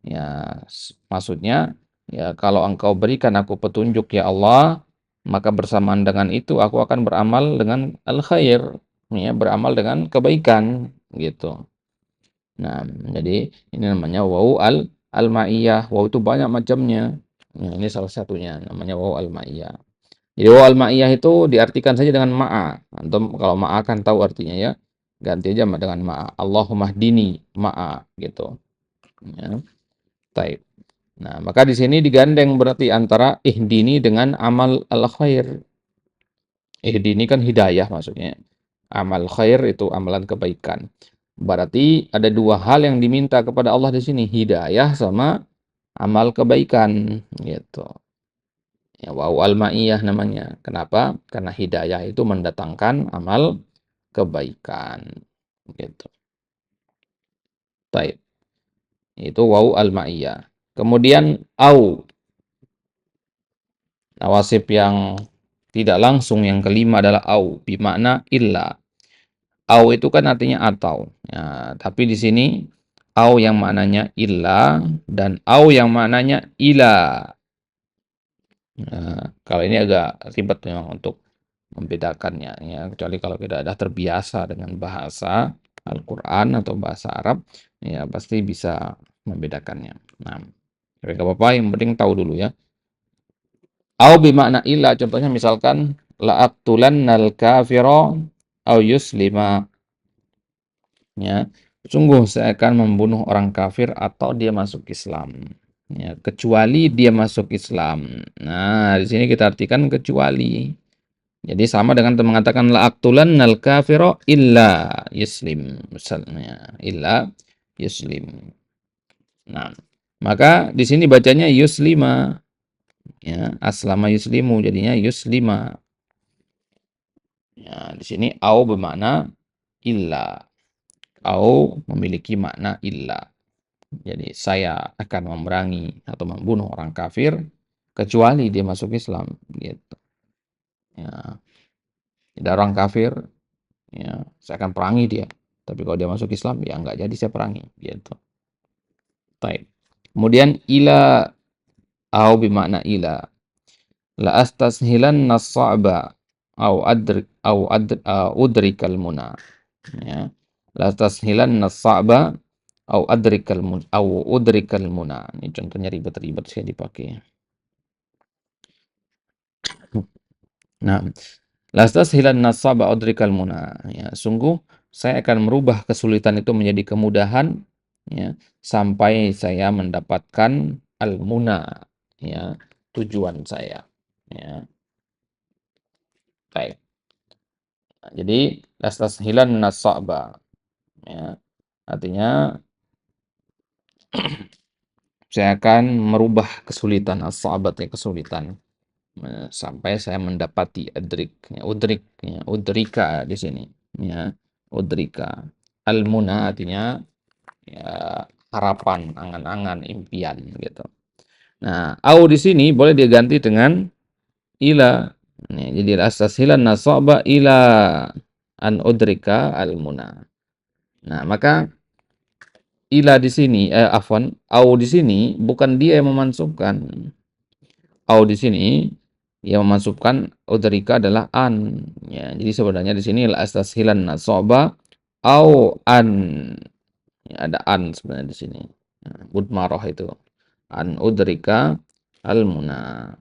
Ya, maksudnya ya kalau engkau berikan aku petunjuk ya Allah, maka bersamaan dengan itu aku akan beramal dengan al-khair, ya, beramal dengan kebaikan gitu. Nah, jadi ini namanya wau al-ma'iyah. Wau itu banyak macamnya. Ya, ini salah satunya namanya wau al-ma'iyah. Jadi wau al-ma'iyah itu diartikan saja dengan ma'a. Antum kalau ma'a kan tahu artinya ya. Ganti aja dengan ma'a. Allahumma hdini ma'a gitu. Ya. Taib. Nah, maka di sini digandeng berarti antara ihdini dengan amal al-khair. Ihdini kan hidayah maksudnya. Amal khair itu amalan kebaikan. Berarti ada dua hal yang diminta kepada Allah di sini, hidayah sama amal kebaikan gitu. Ya, wau al-ma'iyah namanya. Kenapa? Karena hidayah itu mendatangkan amal kebaikan gitu. Taib. Itu wau al-ma'iyah. Kemudian au, nawasib yang tidak langsung yang kelima adalah au, bermakna illa. Au itu kan artinya atau. Ya, tapi di sini au yang maknanya illa dan au yang maknanya ila. Nah, kalau ini agak ribet memang untuk membedakannya ya, kecuali kalau kita sudah terbiasa dengan bahasa Al-Qur'an atau bahasa Arab, ya pasti bisa membedakannya. Nah, tapi nggak apa-apa, yang penting tahu dulu ya. Au bimakna illa, contohnya misalkan la'aqtulannal kafira au yuslima, ya. Sungguh saya akan membunuh orang kafir atau dia masuk Islam. Ya, kecuali dia masuk Islam. Nah, di sini kita artikan kecuali. Jadi sama dengan mengatakan la'aqtulannal kafira illa yuslim, misalnya illa yuslim. Nah, maka di sini bacanya yuslima, ya, aslama yuslimu jadinya yuslima. Ya, di sini au bermakna illa. Au memiliki makna illa. Jadi saya akan memerangi atau membunuh orang kafir kecuali dia masuk Islam gitu. Ya, ada orang kafir, ya, saya akan perangi dia. Tapi kalau dia masuk Islam ya enggak jadi saya perangi gitu. Baik. Kemudian ila au bimakna ila. La astashilanna as-sa'ba au udrikal muna. Ya. La astashilanna as-sa'ba au udrikal muna. Ini contohnya ribet-ribet saya dipakai. Nah, la astashilanna as-sa'ba au udrikal muna. Ya, sungguh saya akan merubah kesulitan itu menjadi kemudahan ya, sampai saya mendapatkan al-muna, ya, tujuan saya. Ya, baik. Nah, jadi lastashilanna as-sa'ba, ya. Artinya saya akan merubah kesulitan as-sa'bat ya, kesulitan sampai saya mendapati adrik ya, udrik ya, udrika di sini ya, udrika. Al-muna artinya ya harapan, angan-angan, impian gitu. Nah, au di sini boleh diganti dengan ila. Nih, jadi astashilan nasaba ila an udrika al muna. Nah, maka ila di sini, afwan, au di sini bukan dia yang memansubkan. Au di sini yang memansubkan udrika adalah an. Ya, jadi sebenarnya di sini la astashilan nasaba au an. Ya, ada an sebenarnya di sini. Nah, mudmarah itu. An udrika al muna.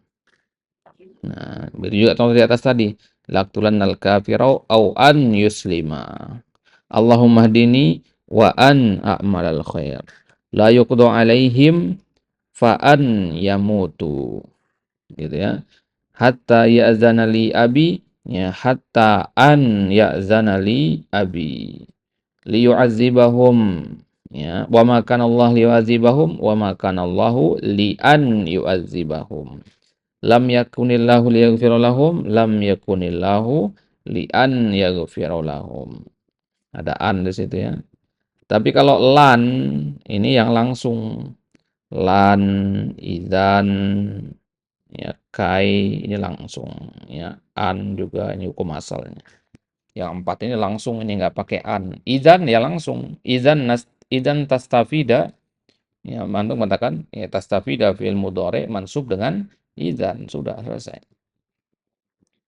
Nah, begitu juga contoh di atas tadi. Laqtulannal kafirau au an yuslima. Allahumma hdini wa an a'malal khair. La yuqdu alaihim fa an yamutu. Gitu ya. Hatta ya'zana li abi, ya hatta an ya'zana li abi. Liyu'adzibahum, ya wa ma kana Allah liyu'adzibahum wa ma kana Allahu li an yu'adzibahum. Lam yakunillahu liyaghfira lahum, lam yakunillahu li an yaghfira lahum. Ada an di situ ya. Tapi kalau lan ini yang langsung, lan, idzan, ya kai ini langsung, ya an juga ini hukum asalnya. Yang empat ini langsung, ini nggak pakai an. Idzan ya langsung, idzan tastafida, ya mantuk mengatakan ya tastafida fi'il mudhari mansub dengan idzan, sudah selesai.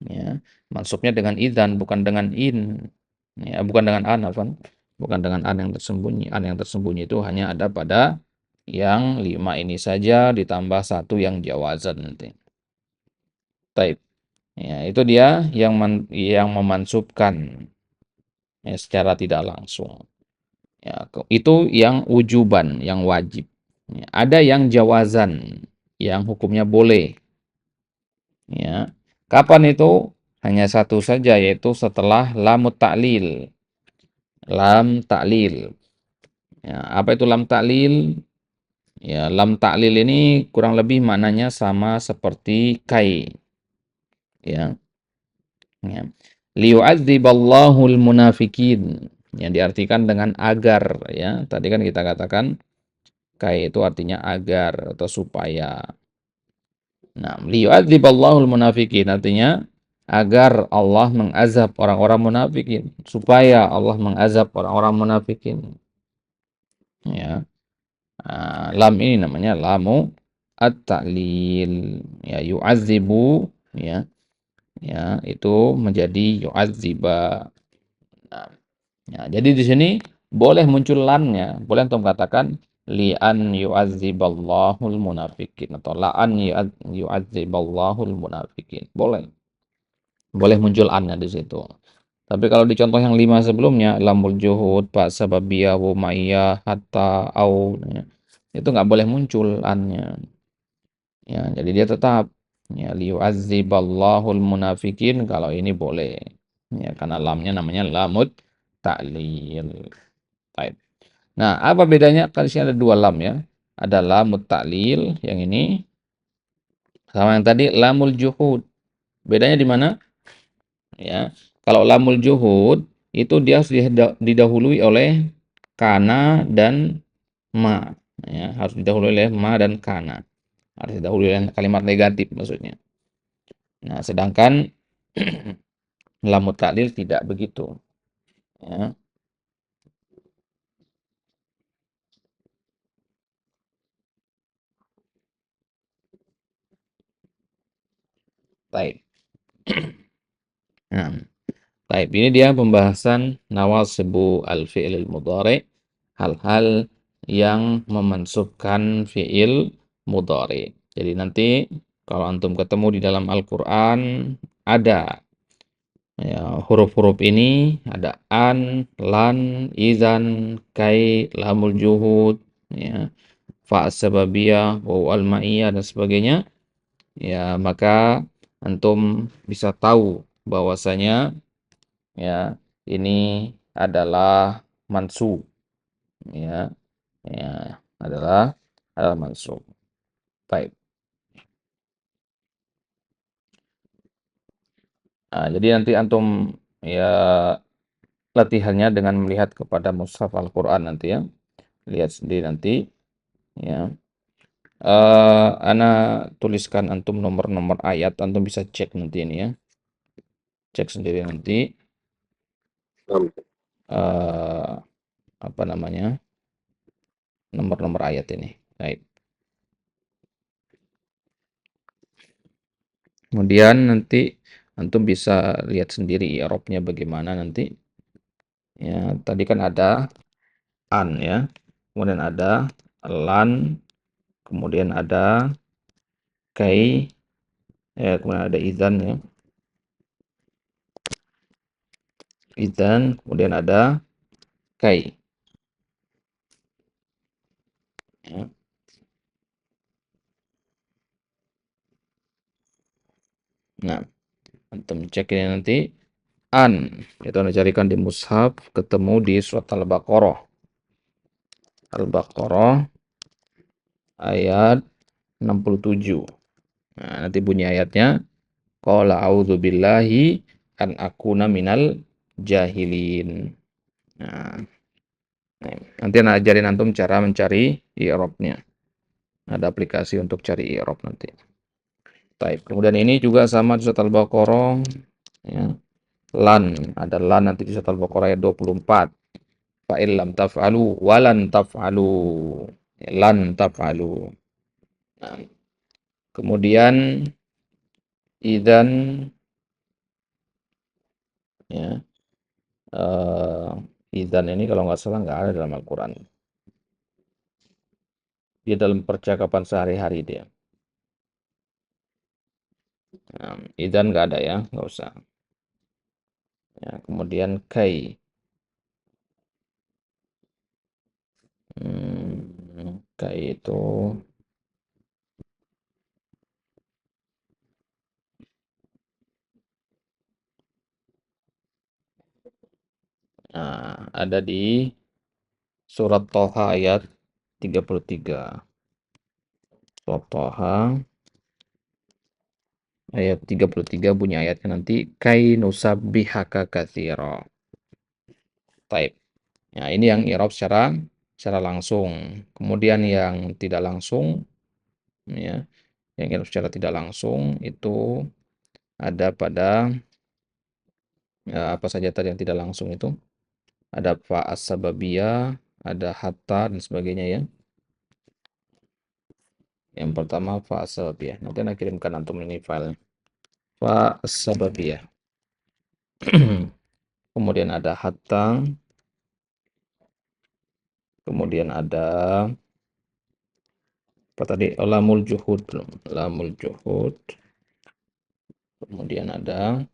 Ya, mansubnya dengan idzan bukan dengan in. Ya, bukan dengan an, afwan. Bukan dengan an yang tersembunyi. An yang tersembunyi itu hanya ada pada yang 5 ini saja ditambah satu yang jawazan nanti. Taib. Ya, itu dia yang memansubkan, ya, secara tidak langsung. Ya, itu yang wujuban, yang wajib. Ya, ada yang jawazan, yang hukumnya boleh. Ya. Kapan itu? Hanya satu saja, yaitu setelah lamut ta'lil. Lam ta'lil. Ya, apa itu lam ta'lil? Ya, lam ta'lil ini kurang lebih maknanya sama seperti kai. Ya. Ya. Liyu'adziballahul munafikin. Yang diartikan dengan agar, ya. Tadi kan kita katakan kai itu artinya agar atau supaya. Nah, liyu'adziballahul munafikin artinya agar Allah mengazab orang-orang munafikin, supaya Allah mengazab orang-orang munafikin. Ya. Lam ini namanya lamu at-ta'lil. Ya, yu'adzibu, ya. Ya, itu menjadi yu'adziba. Nah, ya, jadi di sini boleh muncul lamnya, boleh untuk katakan li'an yu'adziballahul munafikin atau la'an yu'adziballahul munafikin. Boleh. Boleh muncul annya di situ. Tapi kalau di contoh yang 5 sebelumnya, lamul juhud, pak sababiyah, wumaiyah, hatta, au, ya, itu nggak boleh muncul annya. Ya, jadi dia tetap ya liyu'adziballahul munafikin, kalau ini boleh. Ya, karena lamnya namanya lamut ta'lil. Baik. Nah, apa bedanya? Kan di sini ada dua lam ya. Ada lamut ta'lil yang ini sama yang tadi lamul juhud. Bedanya di mana? Ya. Kalau lamul juhud itu dia harus didahului oleh kana dan ma. Ya, harus didahului oleh ma dan kana. Harus didahului oleh kalimat negatif maksudnya. Nah, sedangkan lamut ta'lil tidak begitu. Ya. Baik. Nah, baik. Ini dia pembahasan nawasibu al-fi'il mudhari, hal-hal yang memansubkan fi'il mudhari. Jadi nanti kalau antum ketemu di dalam Al-Qur'an ada, ya, huruf-huruf ini ada an, lan, izan, kai, lamul juhud, ya, fa sababiyah, waw al-ma'iyah dan sebagainya. Ya, maka antum bisa tahu bahwasanya ya ini adalah mansub, ya. Ya, adalah mansub. Baik. Nah, jadi nanti antum ya latihannya dengan melihat kepada mushaf Al-Qur'an nanti ya. Lihat sendiri nanti ya. Ana tuliskan antum nomor-nomor ayat, antum bisa cek nanti ini ya. Cek sendiri nanti eh apa namanya? Nomor-nomor ayat ini. Baik. Kemudian nanti antum bisa lihat sendiri i'rabnya bagaimana nanti. Ya, tadi kan ada an ya. Kemudian ada lan, kemudian ada kai, ya, kemudian ada idzan ya. Idzan, kemudian ada kai. Ya. Nah, antum cek ini nanti an itu anda carikan di mushaf, ketemu di surat Al-Baqarah. Al-Baqarah ayat 67. Nah, nanti bunyi ayatnya qala a'udzubillahi an akuna minal jahilin. Nah, nanti ana ajarin antum cara mencari i'rabnya. Ada aplikasi untuk cari i'rab nanti. Taib. Kemudian ini juga sama di surat Al-Baqarah ya. Lan, ada lan nanti di surat Al-Baqarah ayat 24. Fa illam taf'alu walan taf'alu. Ya, lan taf'alu. Nah, kemudian idzan ya. eh idzan ini kalau nggak salah nggak ada dalam Al-Qur'an. Dia dalam percakapan sehari-hari dia. Nah, idzan nggak ada ya, nggak usah. Ya, kemudian kai. Kai itu ada di surat Toha ayat 33. Surat Toha ayat 33 bunyi ayatnya nanti kai nusabbihaka katsira. Taib. Nah, ini yang i'rab secara langsung. Kemudian yang tidak langsung ya, yang i'rab secara tidak langsung itu ada pada apa saja tadi yang tidak langsung itu? Ada fa as-sababiyah, ada hatta dan sebagainya ya. Yang pertama fa as-sababiyah. Nanti saya kirimkan antum ini file. Fa as-sababiyah. Kemudian ada hatta, kemudian ada apa tadi? Oh, lamul juhud belum. Lamul juhud. Kemudian ada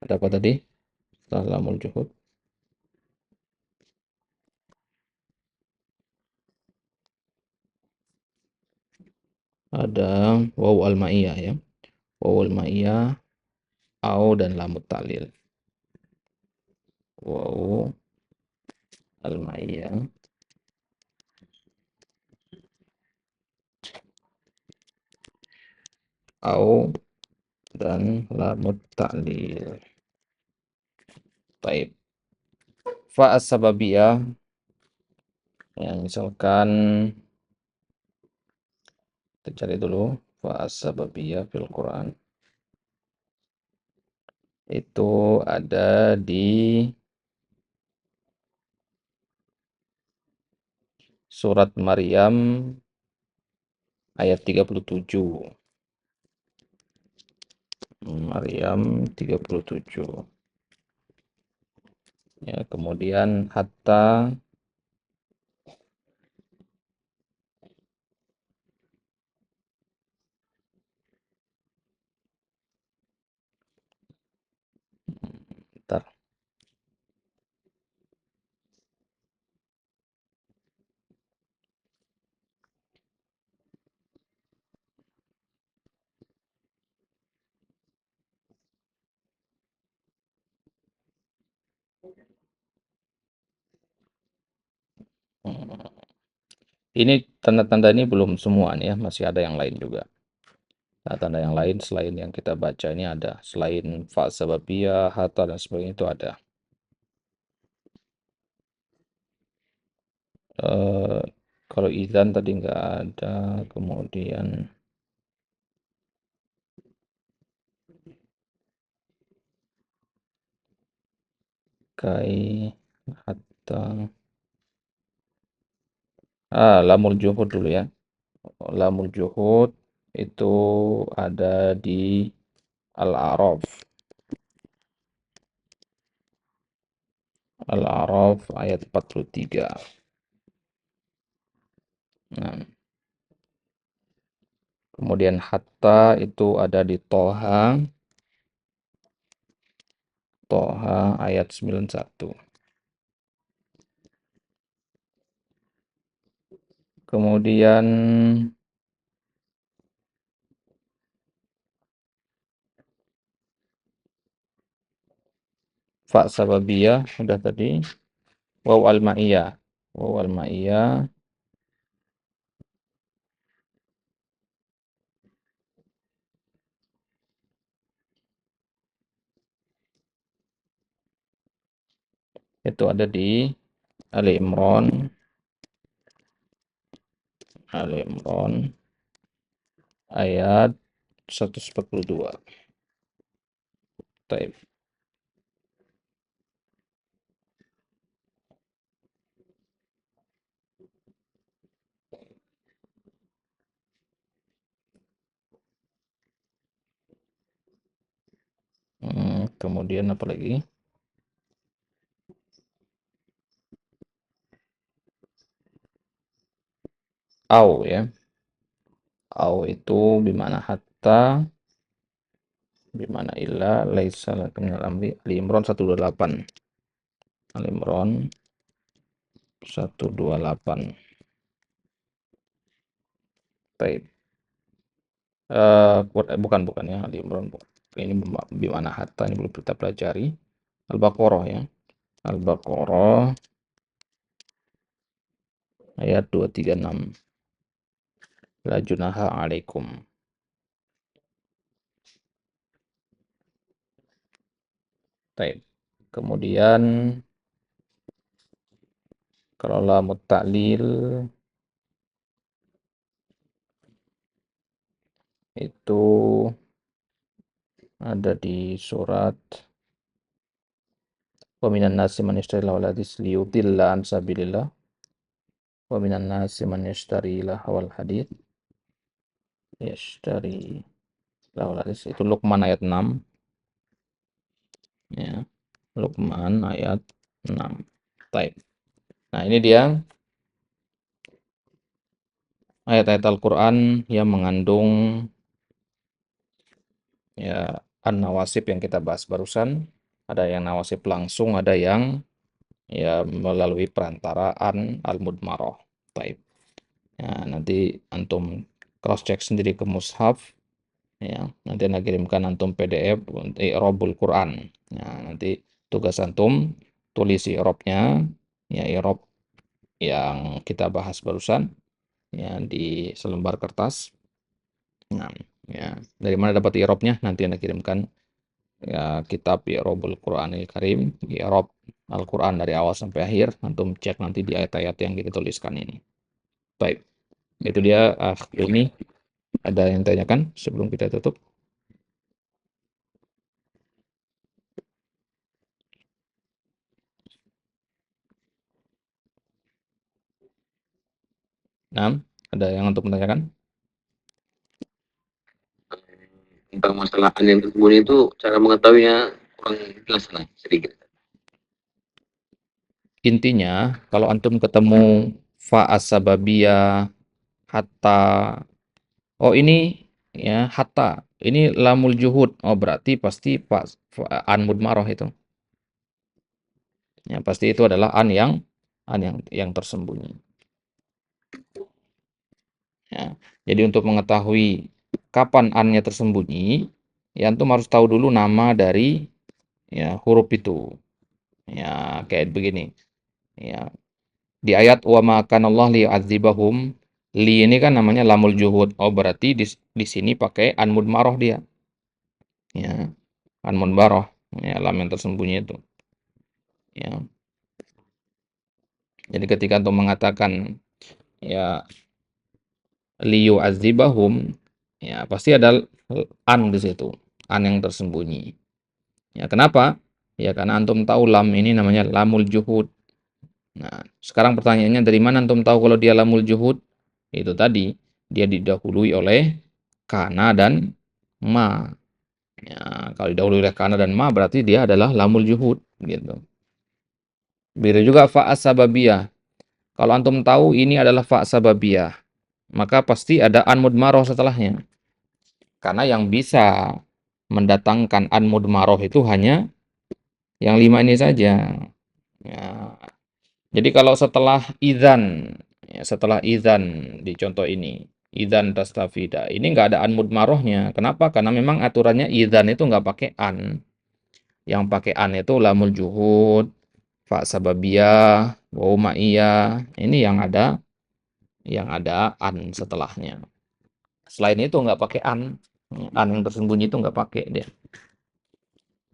apa tadi? Setelah lamul juhud. Ada waw al-ma'iyah ya. Waw al-ma'iyah, au dan lamut ta'lil. Waw al-ma'iyah, au dan lamut ta'lil. Taib. Fa as-sababiyah ya, misalkan kita cari dulu fa as-sababiyah fil Quran. Itu ada di surat Maryam ayat 37. Maryam 37. Ya, kemudian hatta bentar. Ini tanda-tanda ini belum semua nih ya, masih ada yang lain juga. Tanda-tanda yang lain selain yang kita baca ini ada, selain fa sababiyah, hatta dan sebagainya itu ada. Eh, Kalau idzan tadi nggak ada, kemudian kai, hatta, lamul juhud dulu ya. Lamul juhud itu ada di Al-A'raf. Al-A'raf ayat 43. Nah, kemudian hatta itu ada di Toha ayat 91. Kemudian fa sababiyah udah tadi. Waw al-ma'iyah. Waw al-ma'iyah itu ada di Ali Imran. Ali Imran ayat 142. Taib. Kemudian apa lagi? Au ya. Au itu bimana hatta, bimana illa, laisa lakum minal amri. Ali Imran 128. Ali Imran 128. Taib. Bukan ya, Ali Imran. Ini bimana hatta, ini belum kita pelajari. Al-Baqarah ya. Al-Baqarah ayat 236. La junaha alaikum. Taib. Kemudian kalau lamut ta'lil itu ada di surat wa minan nasi man yashtari lahwal hadis liyudilla an sabilillah wa minan nasi man yashtari lahwal hadis yashtari lahwal hadis itu Luqman ayat 6 ya. Luqman ayat 6. Taib. Nah, ini dia ayat-ayat Al-Qur'an yang mengandung ya an-nawasib yang kita bahas barusan. Ada yang nawasib langsung, ada yang ya melalui perantaraan al-mudmarah. Taib. Ya, nanti antum cross check sendiri ke mushaf ya. Nanti Anda kirimkan antum PDF untuk i'rabul Quran. Ya, nanti tugas antum tulis i'rabnya ya, i'rab yang kita bahas barusan ya di selembar kertas. Nah, ya, dari mana dapat i'rabnya? Nanti Anda kirimkan ya kitab i'rabul Quranil Karim, i'rab Al-Quran dari awal sampai akhir. Antum cek nanti di ayat-ayat yang kita tuliskan ini. Baik. Itu dia ini ada yang tanyakan sebelum kita tutup? Nah, ada yang untuk menanyakan? Tentang masalah an yang tersembunyi itu cara mengetahuinya kurang jelas lah sedikit. Intinya, kalau antum ketemu fa asbabiyah hatta, oh ini ya hatta, ini lamul juhud, oh berarti pasti an mudmarah itu. Ya, pasti itu adalah an yang tersembunyi. Ya. Jadi untuk mengetahui kapan an-nya tersembunyi, ya antum harus tahu dulu nama dari ya huruf itu. Ya, kayak begini. Ya, di ayat wa ma kana Allah liyu'adzibahum, li ini kan namanya lamul juhud. Oh, berarti di sini pakai an mudmarah dia. Ya, an mudmarah. Ya, lam yang tersembunyi itu. Ya. Jadi ketika antum mengatakan ya liyu'adzibahum, ya pasti ada an di situ, an yang tersembunyi. Ya kenapa? Ya karena antum tahu lam ini namanya lamul juhud. Nah, sekarang pertanyaannya dari mana antum tahu kalau dia lamul juhud? Itu tadi, dia didahului oleh kana dan ma. Ya, kalau didahului oleh kana dan ma berarti dia adalah lamul juhud gitu. Begitu juga fa sababiyah. Kalau antum tahu ini adalah fa sababiyah, maka pasti ada an mudmaroh setelahnya. Karena yang bisa mendatangkan an mudmaroh itu hanya yang 5 ini saja. Ya. Jadi kalau setelah idzan, ya, setelah idzan di contoh ini, idzan tastafida, ini nggak ada an mudmarohnya. Kenapa? Karena memang aturannya idzan itu nggak pakai an. Yang pakai an itu lamul juhud, fa sababiyah, waw ma'iyah. Ini yang ada an setelahnya. Selain itu nggak pakai an. An yang tersembunyi itu nggak pakai dia.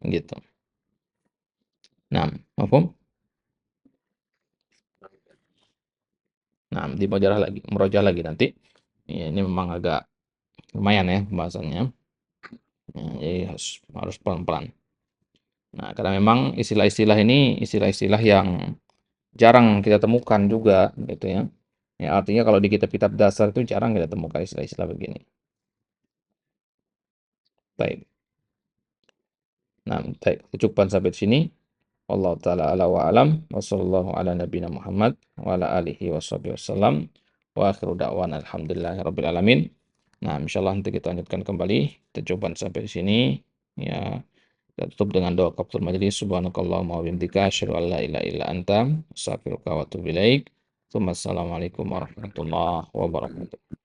Gitu. Nah, mafhum? Nah, di murojaah lagi nanti. Ya, ini memang agak lumayan ya pembahasannya. Ya, jadi harus pelan-pelan. Nah, karena memang istilah-istilah ini istilah-istilah yang jarang kita temukan juga gitu ya. Ya, artinya kalau di kitab-kitab dasar itu jarang kita temukan istilah-istilah begini. Baik. Nah, baik. Cukupan sampai di sini. Wallahu taala ala wa alam wa sallallahu ala nabiyina Muhammad wa ala alihi washabihi wasallam wa akhiru da'wana alhamdulillahi rabbil alamin. Nah, insyaallah nanti kita lanjutkan kembali. Kita coba sampai di sini ya. Kita tutup dengan doa kafatul majelis. Subhanakallahumma wa bihamdika asyhadu an la ilaha illa anta astaghfiruka wa atubu ilaik. Assalamualaikum warahmatullahi wabarakatuh.